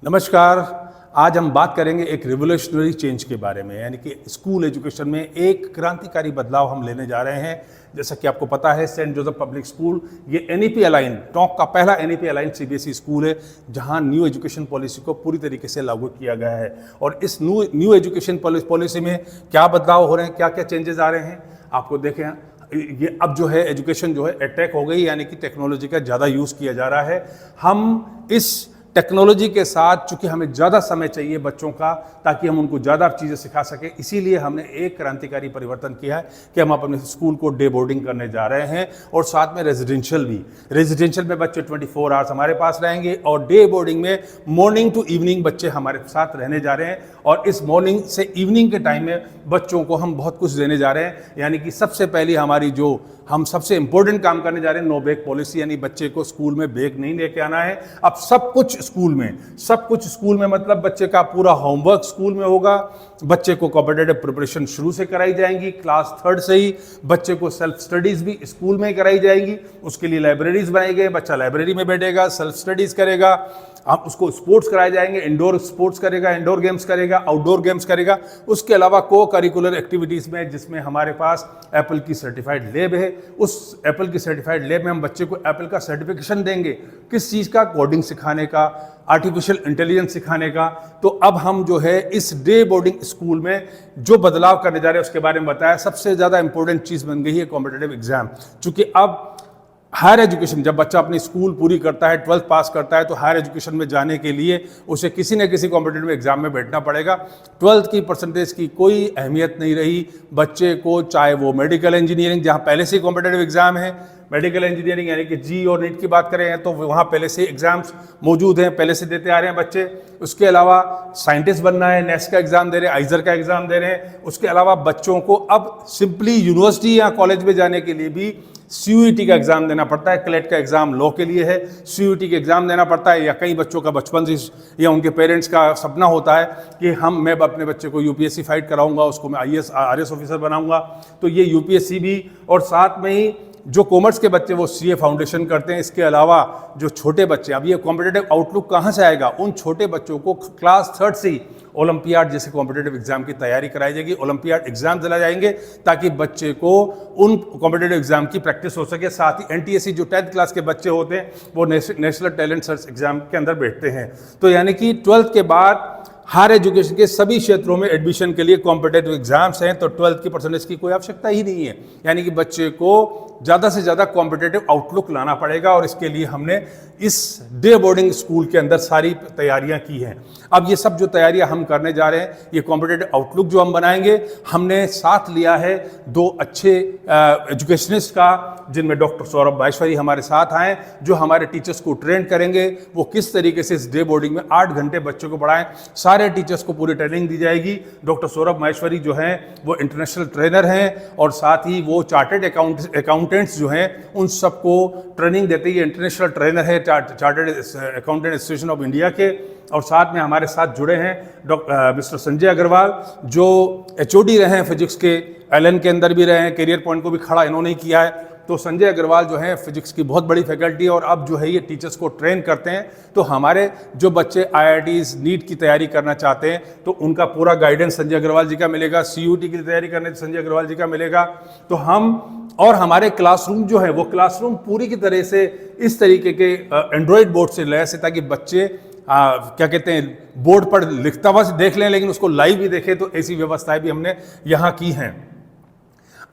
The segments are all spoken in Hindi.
नमस्कार। आज हम बात करेंगे एक रिवोल्यूशनरी चेंज के बारे में, यानी कि स्कूल एजुकेशन में एक क्रांतिकारी बदलाव हम लेने जा रहे हैं। जैसा कि आपको पता है, सेंट जोसेफ पब्लिक स्कूल ये एनईपी अलाइन, टॉक का पहला एनईपी अलाइन सीबीएसई स्कूल है, जहां न्यू एजुकेशन पॉलिसी को पूरी तरीके से लागू किया गया है। और इस न्यू एजुकेशन पॉलिसी में क्या बदलाव हो रहे हैं, क्या क्या चेंजेस आ रहे हैं, आपको देखें। ये अब जो है एजुकेशन जो है अटैक हो गई, यानी कि टेक्नोलॉजी का ज़्यादा यूज़ किया जा रहा है। हम इस टेक्नोलॉजी के साथ, चूंकि हमें ज़्यादा समय चाहिए बच्चों का, ताकि हम उनको ज़्यादा चीज़ें सिखा सकें, इसीलिए हमने एक क्रांतिकारी परिवर्तन किया है कि हम अपने स्कूल को डे बोर्डिंग करने जा रहे हैं और साथ में रेजिडेंशियल भी। रेजिडेंशियल में बच्चे 24 आवर्स हमारे पास रहेंगे और डे बोर्डिंग में मॉर्निंग टू इवनिंग बच्चे हमारे साथ रहने जा रहे हैं। और इस मॉर्निंग से इवनिंग के टाइम में बच्चों को हम बहुत कुछ देने जा रहे हैं, यानी कि सबसे पहली हमारी जो हम सबसे इंपॉर्टेंट काम करने जा रहे हैं, नो बैग पॉलिसी, यानी बच्चे को स्कूल में बैग नहीं लेके आना है। अब सब कुछ स्कूल में मतलब बच्चे का पूरा होमवर्क स्कूल में होगा। बच्चे को कॉम्पिटिटिव प्रिपरेशन शुरू से कराई जाएंगी, क्लास 3rd से ही। बच्चे को सेल्फ स्टडीज भी स्कूल में ही कराई जाएंगी, उसके लिए लाइब्रेरीज बनाई गई, बच्चा लाइब्रेरी में बैठेगा, सेल्फ स्टडीज करेगा। हम उसको स्पोर्ट्स कराए जाएंगे, इंडोर स्पोर्ट्स करेगा, इंडोर गेम्स करेगा, आउटडोर गेम्स करेगा। उसके अलावा को करिकुलर एक्टिविटीज़ में, जिसमें हमारे पास एप्पल की सर्टिफाइड लैब है, उस एप्पल की सर्टिफाइड लैब में हम बच्चे को एप्पल का सर्टिफिकेशन देंगे। किस चीज़ का? कोडिंग सिखाने का, आर्टिफिशियल इंटेलिजेंस सिखाने का। तो अब हम जो है इस डे बोर्डिंग स्कूल में जो बदलाव करने जा रहे हैं उसके बारे में बताया। सबसे ज़्यादा इंपॉर्टेंट चीज़ बन गई है कॉम्पिटिटिव एग्जाम। चूँकि अब हायर एजुकेशन, जब बच्चा अपनी स्कूल पूरी करता है, 12th पास करता है, तो हायर एजुकेशन में जाने के लिए उसे किसी न किसी कॉम्पिटिटिव एग्जाम में बैठना पड़ेगा। 12th की परसेंटेज की कोई अहमियत नहीं रही बच्चे को, चाहे वो मेडिकल इंजीनियरिंग, जहाँ पहले से कॉम्पिटिटिव एग्जाम है, मेडिकल इंजीनियरिंग यानी कि जी और नीट की बात करें तो वहाँ पहले से एग्जाम्स मौजूद हैं, पहले से देते आ रहे हैं बच्चे। उसके अलावा साइंटिस्ट बनना है, नेस्ट का एग्जाम दे रहे हैं, आइजर का एग्जाम दे रहे हैं। उसके अलावा बच्चों को अब सिंपली यूनिवर्सिटी या कॉलेज में जाने के लिए भी सीयूईटी का एग्जाम देना पड़ता है। क्लेट का एग्जाम लॉ के लिए है, सीयूईटी का एग्जाम देना पड़ता है। या कई बच्चों का बचपन से या उनके पेरेंट्स का सपना होता है कि मैं अपने बच्चे को यूपीएससी फाइट कराऊंगा, उसको मैं आईएएस आरएस ऑफिसर बनाऊंगा। तो ये यूपीएससी भी, और साथ में ही जो कॉमर्स के बच्चे वो सीए फाउंडेशन करते हैं। इसके अलावा जो छोटे बच्चे, अब ये कॉम्पिटिटिव आउटलुक कहाँ से आएगा? उन छोटे बच्चों को क्लास 3rd से ही ओलंपियाड जैसे कॉम्पिटिटिव एग्जाम की तैयारी कराई जाएगी, ओलंपियाड एग्जाम दिलाए जाएंगे, ताकि बच्चे को उन कॉम्पिटिटिव एग्जाम की प्रैक्टिस हो सके। साथ ही एनटीएससी जो 10th क्लास के बच्चे होते हैं वो नेशनल टैलेंट सर्च एग्जाम के अंदर बैठते हैं। तो यानी कि 12th के बाद हायर एजुकेशन के सभी क्षेत्रों में एडमिशन के लिए कॉम्पिटिटिव एग्जाम्स हैं, तो 12th की परसेंटेज की कोई आवश्यकता ही नहीं है। यानी कि बच्चे को ज़्यादा से ज़्यादा कॉम्पिटिटिव आउटलुक लाना पड़ेगा, और इसके लिए हमने इस डे बोर्डिंग स्कूल के अंदर सारी तैयारियां की हैं। अब ये सब जो तैयारियां हम करने जा रहे हैं, ये कॉम्पिटिटिव आउटलुक जो हम बनाएंगे, हमने साथ लिया है 2 अच्छे एजुकेशनिस्ट का, जिनमें डॉक्टर सौरभ माहेश्वरी हमारे साथ आए, जो हमारे टीचर्स को ट्रेन करेंगे। वो किस तरीके से इस डे बोर्डिंग में 8 घंटे बच्चों को पढ़ाएं, सारे टीचर्स को पूरी ट्रेनिंग दी जाएगी। डॉक्टर सौरभ माहेश्वरी जो हैं वो इंटरनेशनल ट्रेनर हैं, और साथ ही वो चार्टर्ड अकाउंटेंट्स जो हैं उन सबको ट्रेनिंग देते हैं। इंटरनेशनल ट्रेनर है chartered accountant association of India के। और साथ में हमारे साथ जुड़े हैं मिस्टर संजय अग्रवाल, जो एचओडी रहे हैं फिजिक्स के, एलन के अंदर भी रहे हैं, करियर पॉइंट को भी खड़ा इन्होंने ही किया है। तो संजय अग्रवाल जो है फिजिक्स की बहुत बड़ी फैकल्टी है, और अब जो है ये टीचर्स को ट्रेन करते हैं। तो हमारे जो बच्चे आईआईटीज नीट की तैयारी करना चाहते हैं, तो उनका पूरा गाइडेंस संजय अग्रवाल जी का मिलेगा। सीयूटी की तैयारी करने संजय अग्रवाल जी का मिलेगा। तो हमारे क्लासरूम जो है वो क्लासरूम पूरी की तरह से इस तरीके के एंड्रॉयड बोर्ड से लैस है, ताकि बच्चे क्या कहते हैं, बोर्ड पर लिखता हुआ देख लें, लेकिन उसको लाइव भी देखें। तो ऐसी व्यवस्थाएं भी हमने यहाँ की हैं।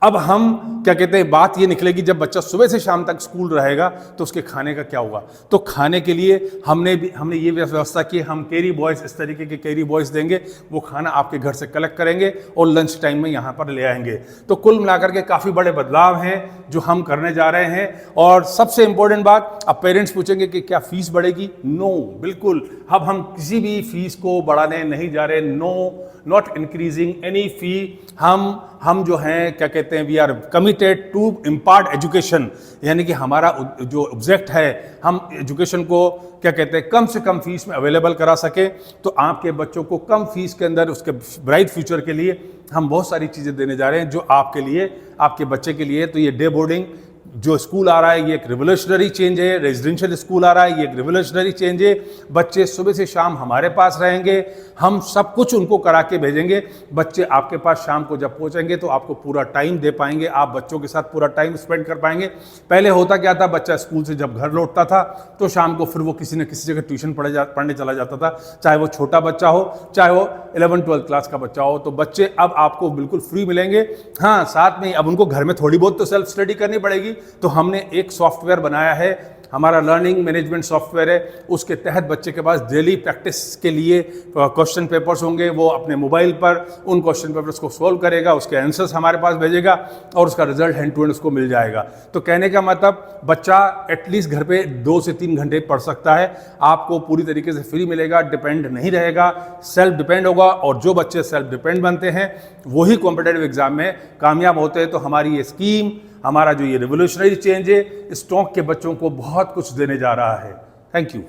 अब हम क्या कहते हैं, बात ये निकलेगी, जब बच्चा सुबह से शाम तक स्कूल रहेगा तो उसके खाने का क्या होगा। तो खाने के लिए हमने ये व्यवस्था की, हम कैरी बॉयज़, इस तरीके के कैरी बॉयज़ देंगे, वो खाना आपके घर से कलेक्ट करेंगे और लंच टाइम में यहाँ पर ले आएंगे। तो कुल मिलाकर के काफ़ी बड़े बदलाव हैं जो हम करने जा रहे हैं। और सबसे इंपॉर्टेंट बात, अब पेरेंट्स पूछेंगे कि क्या फीस बढ़ेगी? नो, बिल्कुल। अब हम किसी भी फीस को बढ़ाने नहीं जा रहे। No, not increasing any fee. हम जो हैं क्या कहते हैं, we are committed to impart education, यानी कि हमारा जो ऑब्जेक्ट है, हम एजुकेशन को क्या कहते हैं, कम से कम फीस में अवेलेबल करा सके। तो आपके बच्चों को कम फीस के अंदर उसके ब्राइट फ्यूचर के लिए हम बहुत सारी चीज़ें देने जा रहे हैं, जो आपके लिए, आपके बच्चे के लिए। तो ये डे बोर्डिंग जो स्कूल आ रहा है ये एक रिवोल्यूशनरी चेंज है, रेजिडेंशियल स्कूल आ रहा है ये एक रिवोल्यूशनरी चेंज है। बच्चे सुबह से शाम हमारे पास रहेंगे, हम सब कुछ उनको करा के भेजेंगे। बच्चे आपके पास शाम को जब पहुंचेंगे तो आपको पूरा टाइम दे पाएंगे, आप बच्चों के साथ पूरा टाइम स्पेंड कर पाएंगे। पहले होता क्या था, बच्चा स्कूल से जब घर लौटता था तो शाम को फिर वो किसी न किसी जगह ट्यूशन पढ़ने चला जाता था, चाहे वो छोटा बच्चा हो, चाहे वो 11-12 क्लास का बच्चा हो। तो बच्चे अब आपको बिल्कुल फ्री मिलेंगे। हाँ, साथ में अब उनको घर में थोड़ी बहुत तो सेल्फ स्टडी करनी पड़ेगी, तो हमने एक सॉफ्टवेयर बनाया है, हमारा लर्निंग मैनेजमेंट सॉफ्टवेयर है। उसके तहत बच्चे के पास डेली प्रैक्टिस के लिए क्वेश्चन पेपर्स होंगे, वो अपने मोबाइल पर उन क्वेश्चन पेपर्स को सॉल्व करेगा, उसके आंसर्स हमारे पास भेजेगा और उसका रिजल्ट हैंड टू हैंड उसको मिल जाएगा। तो कहने का मतलब बच्चा एटलीस्ट घर पे 2 से 3 घंटे पढ़ सकता है, आपको पूरी तरीके से फ्री मिलेगा, डिपेंड नहीं रहेगा, सेल्फ डिपेंड होगा। और जो बच्चे सेल्फ डिपेंड बनते हैं वही कॉम्पिटिटिव एग्जाम में कामयाब होते हैं। तो हमारी ये स्कीम, हमारा जो ये रिवोल्यूशनरी चेंज है, स्टॉक के बच्चों को बहुत कुछ देने जा रहा है। Thank you.